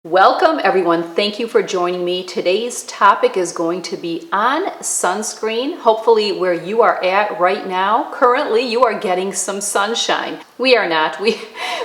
Welcome everyone. Thank you for joining me. Today's topic is going to be on sunscreen. Hopefully where you are at right now, currently you are getting some sunshine. We are not.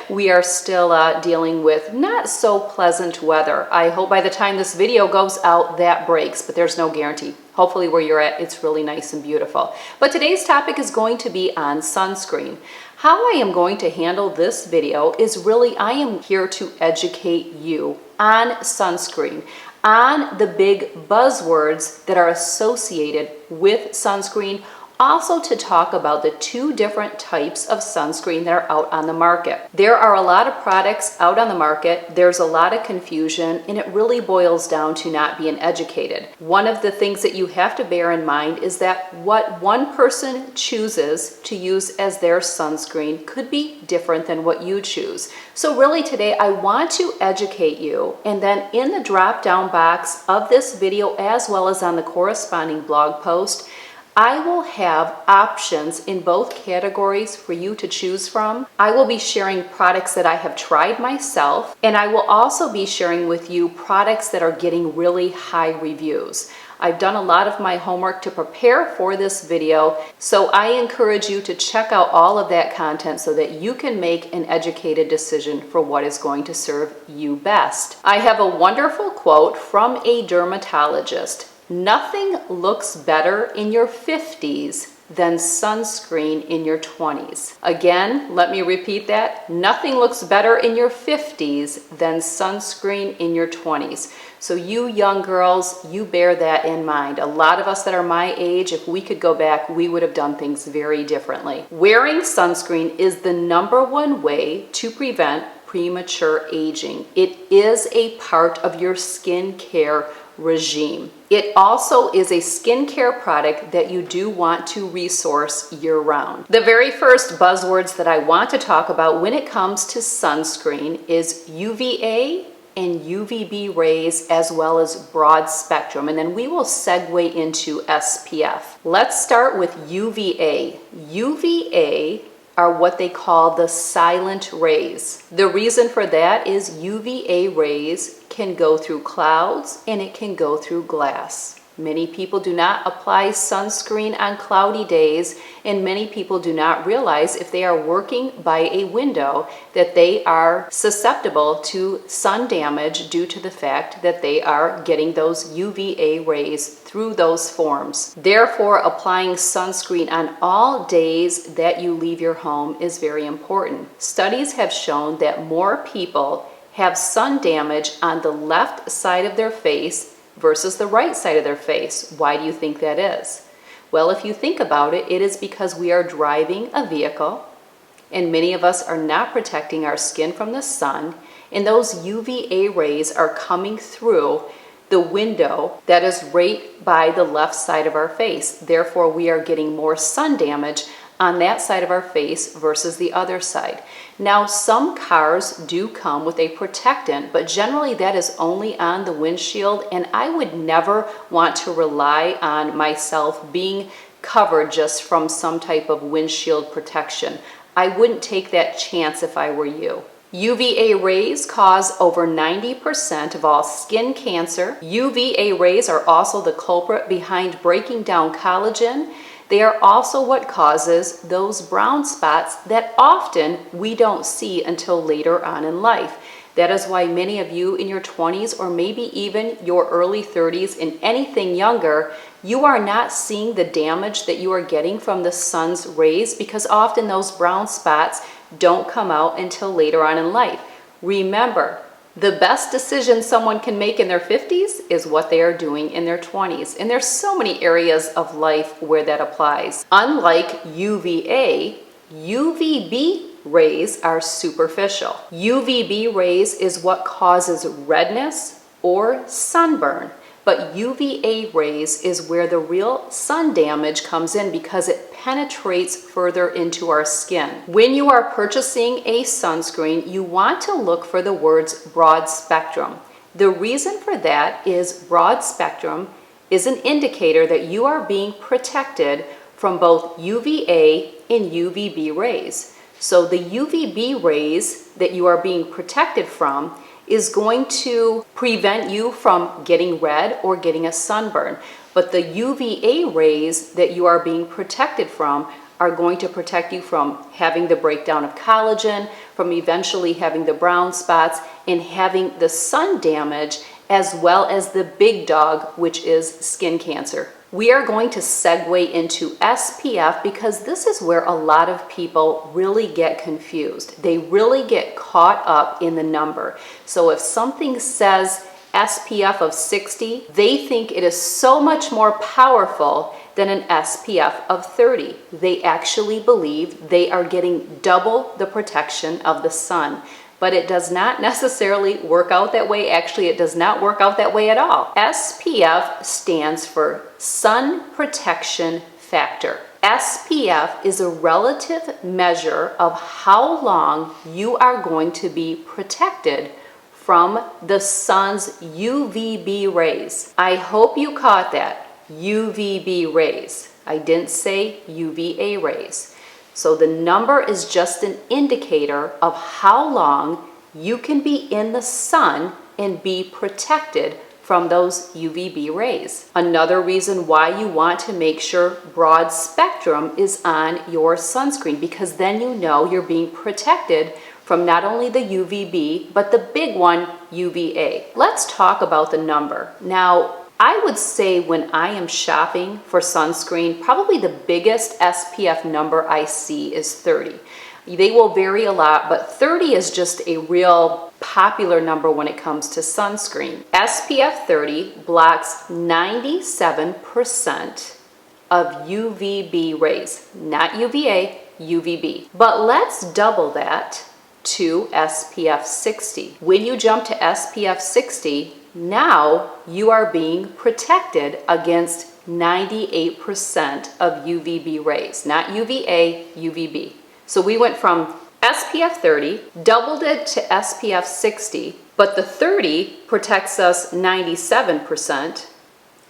We are still dealing with not so pleasant weather. I hope by the time this video goes out that breaks, but there's no guarantee. Hopefully where you're at, it's really nice and beautiful. But today's topic is going to be on sunscreen. How I am going to handle this video is really I am here to educate you on sunscreen, on the big buzzwords that are associated with sunscreen, also to talk about the two different types of sunscreen that are out on the market. There are a lot of products out on the market, there's a lot of confusion, and it really boils down to not being educated. One of the things that you have to bear in mind is that what one person chooses to use as their sunscreen could be different than what you choose. So really today I want to educate you, and then in the drop down box of this video as well as on the corresponding blog post, I will have options in both categories for you to choose from. I will be sharing products that I have tried myself, and I will also be sharing with you products that are getting really high reviews. I've done a lot of my homework to prepare for this video, so I encourage you to check out all of that content so that you can make an educated decision for what is going to serve you best. I have a wonderful quote from a dermatologist. Nothing looks better in your 50s than sunscreen in your 20s. Again, let me repeat that. Nothing looks better in your 50s than sunscreen in your 20s. So you young girls, you bear that in mind. A lot of us that are my age, if we could go back, we would have done things very differently. Wearing sunscreen is the #1 way to prevent premature aging. It is a part of your skincare regime. It also is a skincare product that you do want to resource year-round. The very first buzzwords that I want to talk about when it comes to sunscreen is UVA and UVB rays as well as broad spectrum, and then we will segue into SPF. Let's start with UVA. UVA are what they call the silent rays. The reason for that is UVA rays can go through clouds and it can go through glass. Many people do not apply sunscreen on cloudy days, and many people do not realize if they are working by a window that they are susceptible to sun damage due to the fact that they are getting those UVA rays through those forms. Therefore, applying sunscreen on all days that you leave your home is very important. Studies have shown that more people have sun damage on the left side of their face versus the right side of their face. Why do you think that is? Well, if you think about it, it is because we are driving a vehicle and many of us are not protecting our skin from the sun, and those UVA rays are coming through the window that is right by the left side of our face. Therefore, we are getting more sun damage on that side of our face versus the other side. Now, some cars do come with a protectant, but generally that is only on the windshield, and I would never want to rely on myself being covered just from some type of windshield protection. I wouldn't take that chance if I were you. UVA rays cause over 90% of all skin cancer. UVA rays are also the culprit behind breaking down collagen. They are also what causes those brown spots that often we don't see until later on in life. That is why many of you in your 20s or maybe even your early 30s and anything younger, you are not seeing the damage that you are getting from the sun's rays because often those brown spots don't come out until later on in life. Remember, the best decision someone can make in their 50s is what they are doing in their 20s. And there's so many areas of life where that applies. Unlike UVA, UVB rays are superficial. UVB rays is what causes redness or sunburn. But UVA rays is where the real sun damage comes in because it penetrates further into our skin. When you are purchasing a sunscreen, you want to look for the words broad spectrum. The reason for that is broad spectrum is an indicator that you are being protected from both UVA and UVB rays. So the UVB rays that you are being protected from is going to prevent you from getting red or getting a sunburn. But the UVA rays that you are being protected from are going to protect you from having the breakdown of collagen, from eventually having the brown spots, and having the sun damage, as well as the big dog, which is skin cancer. We are going to segue into SPF because this is where a lot of people really get confused. They really get caught up in the number. So if something says SPF of 60, they think it is so much more powerful than an SPF of 30. They actually believe they are getting double the protection of the sun. But it does not necessarily work out that way. Actually, it does not work out that way at all. SPF stands for Sun Protection Factor. SPF is a relative measure of how long you are going to be protected from the sun's UVB rays. I hope you caught that. UVB rays. I didn't say UVA rays. So the number is just an indicator of how long you can be in the sun and be protected from those UVB rays. Another reason why you want to make sure broad spectrum is on your sunscreen, because then you know you're being protected from not only the UVB, but the big one, UVA. Let's talk about the number. Now, I would say when I am shopping for sunscreen, probably the biggest SPF number I see is 30. They will vary a lot, but 30 is just a real popular number when it comes to sunscreen. SPF 30 blocks 97% of UVB rays, not UVA, UVB. But let's double that to SPF 60. When you jump to SPF 60, now you are being protected against 98% of UVB rays, not UVA, UVB. So we went from SPF 30, doubled it to SPF 60, but the 30 protects us 97%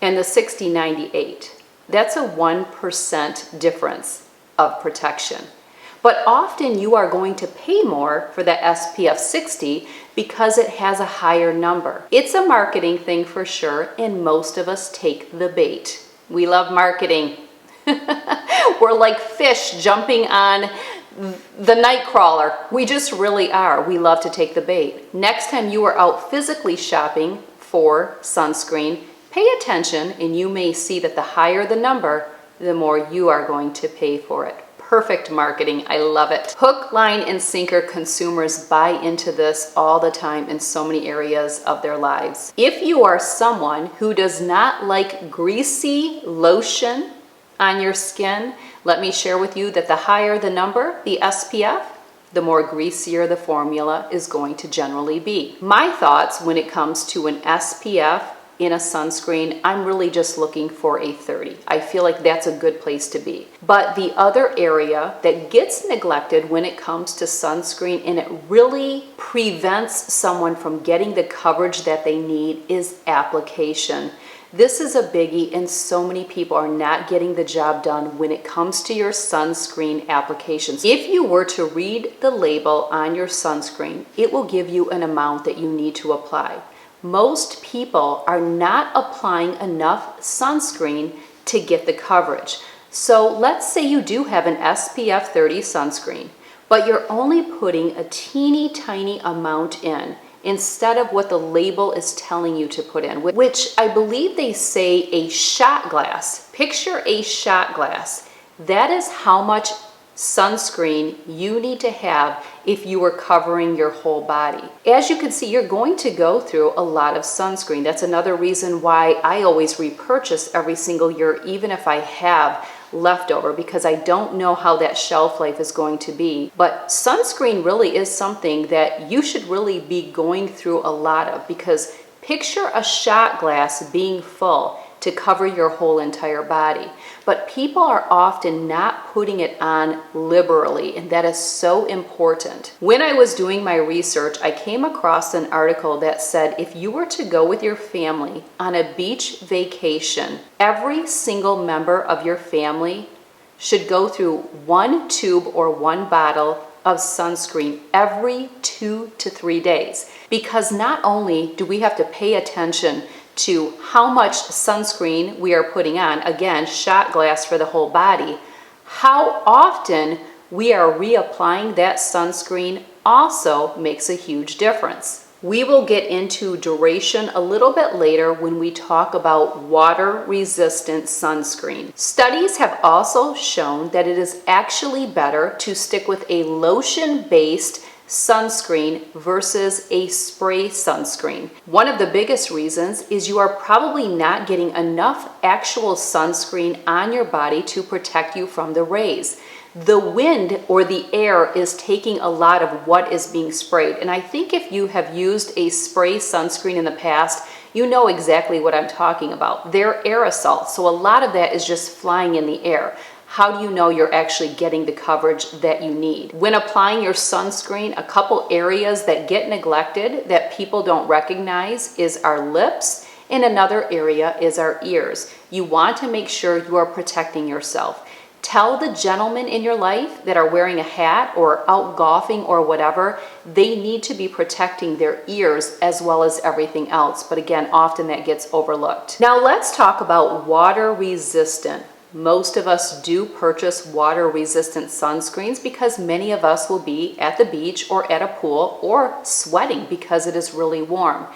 and the 60, 98. That's a 1% difference of protection. But often you are going to pay more for that SPF 60 because it has a higher number. It's a marketing thing for sure, and most of us take the bait. We love marketing. We're like fish jumping on the night crawler. We just really are. We love to take the bait. Next time you are out physically shopping for sunscreen, pay attention and you may see that the higher the number, the more you are going to pay for it. Perfect marketing. I love it. Hook, line, and sinker consumers buy into this all the time in so many areas of their lives. If you are someone who does not like greasy lotion on your skin, let me share with you that the higher the number, the SPF, the more greasier the formula is going to generally be. My thoughts when it comes to an SPF in a sunscreen, I'm really just looking for a 30. I feel like that's a good place to be. But the other area that gets neglected when it comes to sunscreen and it really prevents someone from getting the coverage that they need is application. This is a biggie and so many people are not getting the job done when it comes to your sunscreen applications. If you were to read the label on your sunscreen, it will give you an amount that you need to apply. Most people are not applying enough sunscreen to get the coverage. So let's say you do have an SPF 30 sunscreen, but you're only putting a teeny tiny amount in instead of what the label is telling you to put in, which I believe they say a shot glass. Picture a shot glass. That is how much sunscreen you need to have if you are covering your whole body. As you can see, you're going to go through a lot of sunscreen. That's another reason why I always repurchase every single year, even if I have leftover, because I don't know how that shelf life is going to be. But sunscreen really is something that you should really be going through a lot of, because picture a shot glass being full to cover your whole entire body. But people are often not putting it on liberally, and that is so important. When I was doing my research, I came across an article that said if you were to go with your family on a beach vacation, every single member of your family should go through 1 tube or 1 bottle of sunscreen every 2 to 3 days. because not only do we have to pay attention to how much sunscreen we are putting on, again, shot glass for the whole body, how often we are reapplying that sunscreen also makes a huge difference. We will get into duration a little bit later when we talk about water-resistant sunscreen. Studies have also shown that it is actually better to stick with a lotion-based sunscreen versus a spray sunscreen. One of the biggest reasons is you are probably not getting enough actual sunscreen on your body to protect you from the rays. The wind or the air is taking a lot of what is being sprayed. And I think if you have used a spray sunscreen in the past, you know exactly what I'm talking about. They're aerosol, so a lot of that is just flying in the air. How do you know you're actually getting the coverage that you need? When applying your sunscreen, a couple areas that get neglected that people don't recognize is our lips, and another area is our ears. You want to make sure you are protecting yourself. Tell the gentlemen in your life that are wearing a hat or out golfing or whatever, they need to be protecting their ears as well as everything else. But again, often that gets overlooked. Now let's talk about water resistant. Most of us do purchase water resistant sunscreens because many of us will be at the beach or at a pool or sweating because it is really warm.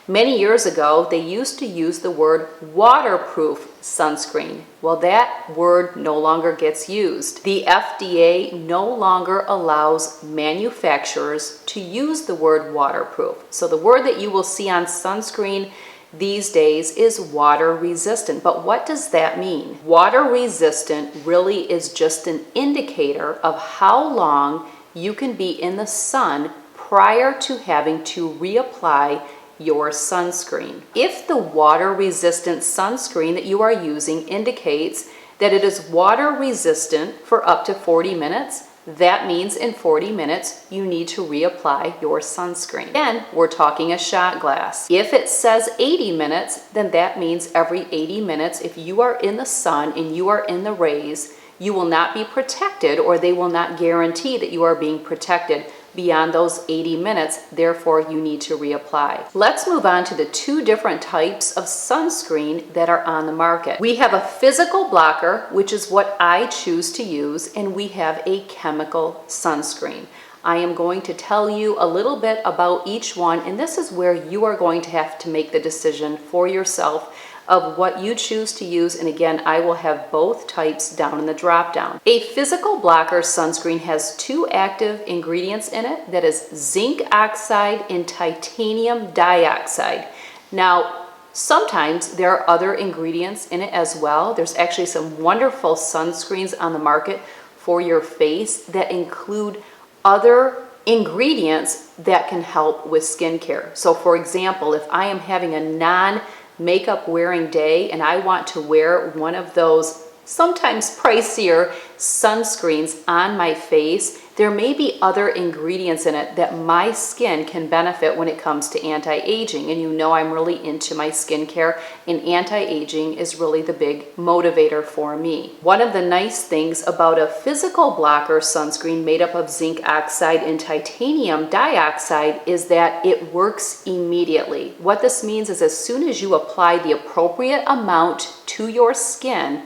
Many years ago, they used to use the word waterproof sunscreen. Well, that word no longer gets used. The FDA no longer allows manufacturers to use the word waterproof. So the word that you will see on sunscreen these days is water resistant. But what does that mean? Water resistant really is just an indicator of how long you can be in the sun prior to having to reapply your sunscreen. If the water resistant sunscreen that you are using indicates that it is water resistant for up to 40 minutes, that means in 40 minutes you need to reapply your sunscreen. Again, we're talking a shot glass. If it says 80 minutes, then that means every 80 minutes, if you are in the sun and you are in the rays, you will not be protected, or they will not guarantee that you are being protected beyond those 80 minutes, therefore you need to reapply. Let's move on to the two different types of sunscreen that are on the market. We have a physical blocker, which is what I choose to use, and we have a chemical sunscreen. I am going to tell you a little bit about each one, and this is where you are going to have to make the decision for yourself of what you choose to use. And again, I will have both types down in the drop down. A physical blocker sunscreen has two active ingredients in it, that is zinc oxide and titanium dioxide. Now, sometimes there are other ingredients in it as well. There's actually some wonderful sunscreens on the market for your face that include other ingredients that can help with skincare. So for example, if I am having a non-makeup wearing day and I want to wear one of those sometimes pricier sunscreens on my face, there may be other ingredients in it that my skin can benefit when it comes to anti-aging. And you know I'm really into my skincare, and anti-aging is really the big motivator for me. One of the nice things about a physical blocker sunscreen made up of zinc oxide and titanium dioxide is that it works immediately. What this means is as soon as you apply the appropriate amount to your skin,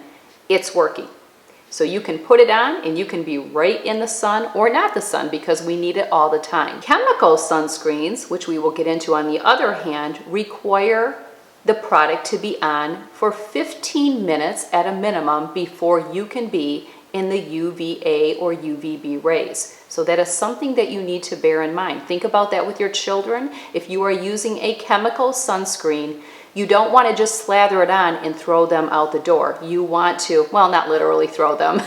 it's working. So you can put it on and you can be right in the sun or not the sun, because we need it all the time. Chemical sunscreens, which we will get into on the other hand, require the product to be on for 15 minutes at a minimum before you can be in the UVA or UVB rays. So that is something that you need to bear in mind. Think about that with your children. If you are using a chemical sunscreen, you don't want to just slather it on and throw them out the door. You want to, well, not literally throw them,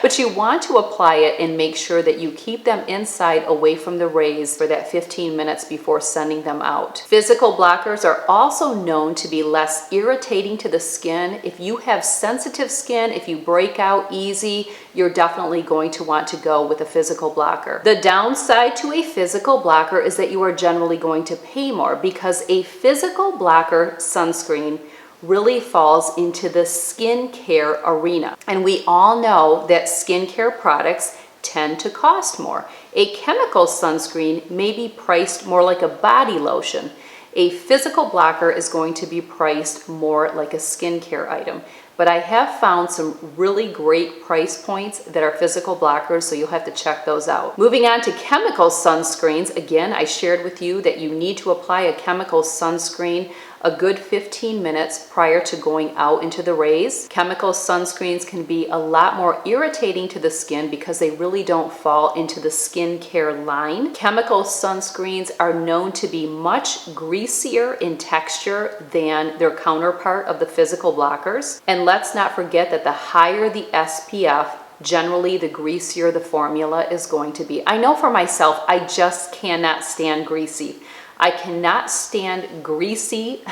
but you want to apply it and make sure that you keep them inside away from the rays for that 15 minutes before sending them out. Physical blockers are also known to be less irritating to the skin. If you have sensitive skin, if you break out easy, you're definitely going to want to go with a physical blocker. The downside to a physical blocker is that you are generally going to pay more, because a physical blocker sunscreen really falls into the skincare arena. And we all know that skincare products tend to cost more. A chemical sunscreen may be priced more like a body lotion. A physical blocker is going to be priced more like a skincare item. But I have found some really great price points that are physical blockers, so you'll have to check those out. Moving on to chemical sunscreens, again, I shared with you that you need to apply a chemical sunscreen a good 15 minutes prior to going out into the rays. Chemical sunscreens can be a lot more irritating to the skin because they really don't fall into the skincare line. Chemical sunscreens are known to be much greasier in texture than their counterpart of the physical blockers. And let's not forget that the higher the SPF, generally the greasier the formula is going to be. I know for myself, I just cannot stand greasy. I cannot stand greasy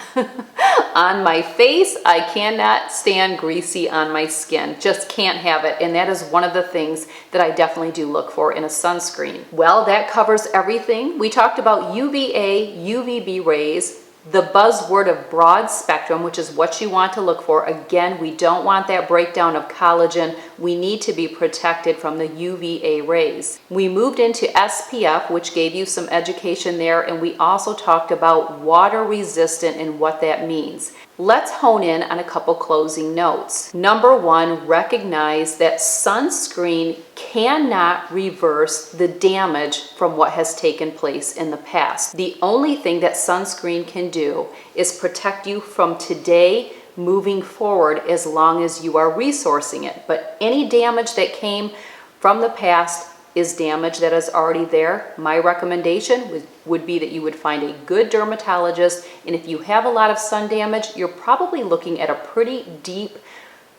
on my face. I cannot stand greasy on my skin. Just can't have it. And that is one of the things that I definitely do look for in a sunscreen. Well, that covers everything. We talked about UVA, UVB rays, the buzzword of broad spectrum, which is what you want to look for. Again, we don't want that breakdown of collagen. We need to be protected from the UVA rays. We moved into SPF, which gave you some education there, and we also talked about water resistant and what that means. Let's hone in on a couple closing notes. Number one, recognize that sunscreen cannot reverse the damage from what has taken place in the past. The only thing that sunscreen can do is protect you from today moving forward as long as you are resourcing it. But any damage that came from the past is damage that is already there. My recommendation would be that you would find a good dermatologist, and if you have a lot of sun damage, you're probably looking at a pretty deep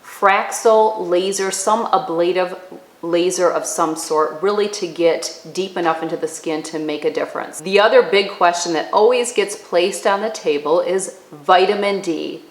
Fraxel laser, some ablative laser of some sort, really to get deep enough into the skin to make a difference. The other big question that always gets placed on the table is vitamin D.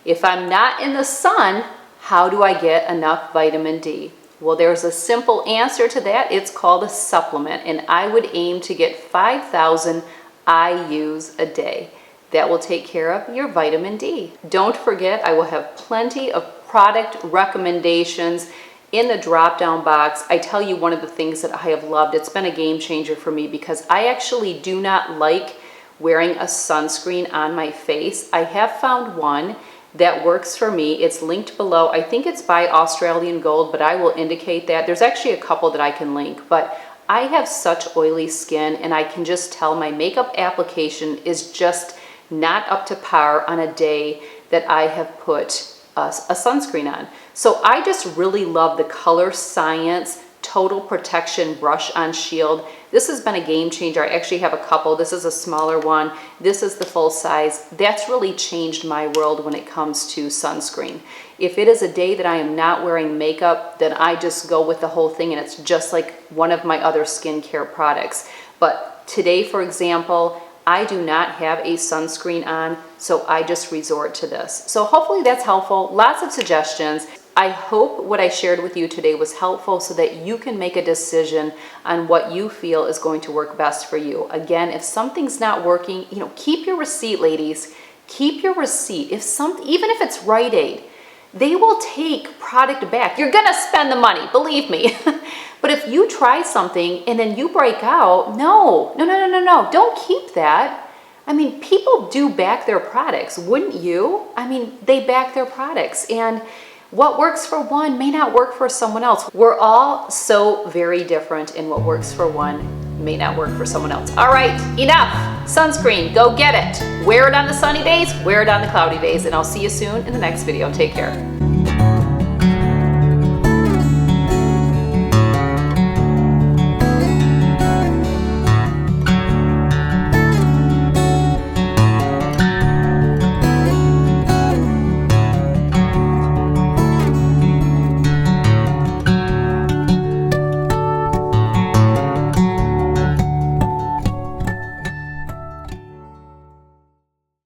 If I'm not in the sun, how do I get enough vitamin D? Well, there's a simple answer to that. It's called a supplement, and I would aim to get 5,000 IUs a day. That will take care of your vitamin D. Don't forget, I will have plenty of product recommendations in the drop-down box. I tell you one of the things that I have loved, it's been a game changer for me because I actually do not like wearing a sunscreen on my face. I have found one that works for me. It's linked below. I think it's by Australian Gold, but I will indicate that. There's actually a couple that I can link, but I have such oily skin and I can just tell my makeup application is just not up to par on a day that I have put a sunscreen on. So I just really love the Color Science Total Protection Brush on Shield. This has been a game changer. I actually have a couple. This is a smaller one. This is the full size. That's really changed my world when it comes to sunscreen. If it is a day that I am not wearing makeup, then I just go with the whole thing and it's just like one of my other skincare products. But today, for example, I do not have a sunscreen on, so I just resort to this. So hopefully that's helpful. Lots of suggestions. I hope what I shared with you today was helpful so that you can make a decision on what you feel is going to work best for you. Again, if something's not working, keep your receipt, ladies. Keep your receipt. Even if it's Rite Aid, they will take product back. You're gonna spend the money, believe me. But if you try something and then you break out, no, don't keep that. I mean, people do back their products, wouldn't you? I mean, they back their products, and what works for one may not work for someone else. We're all so very different, and what works for one may not work for someone else. All right, enough. Sunscreen, go get it. Wear it on the sunny days, wear it on the cloudy days, and I'll see you soon in the next video. Take care.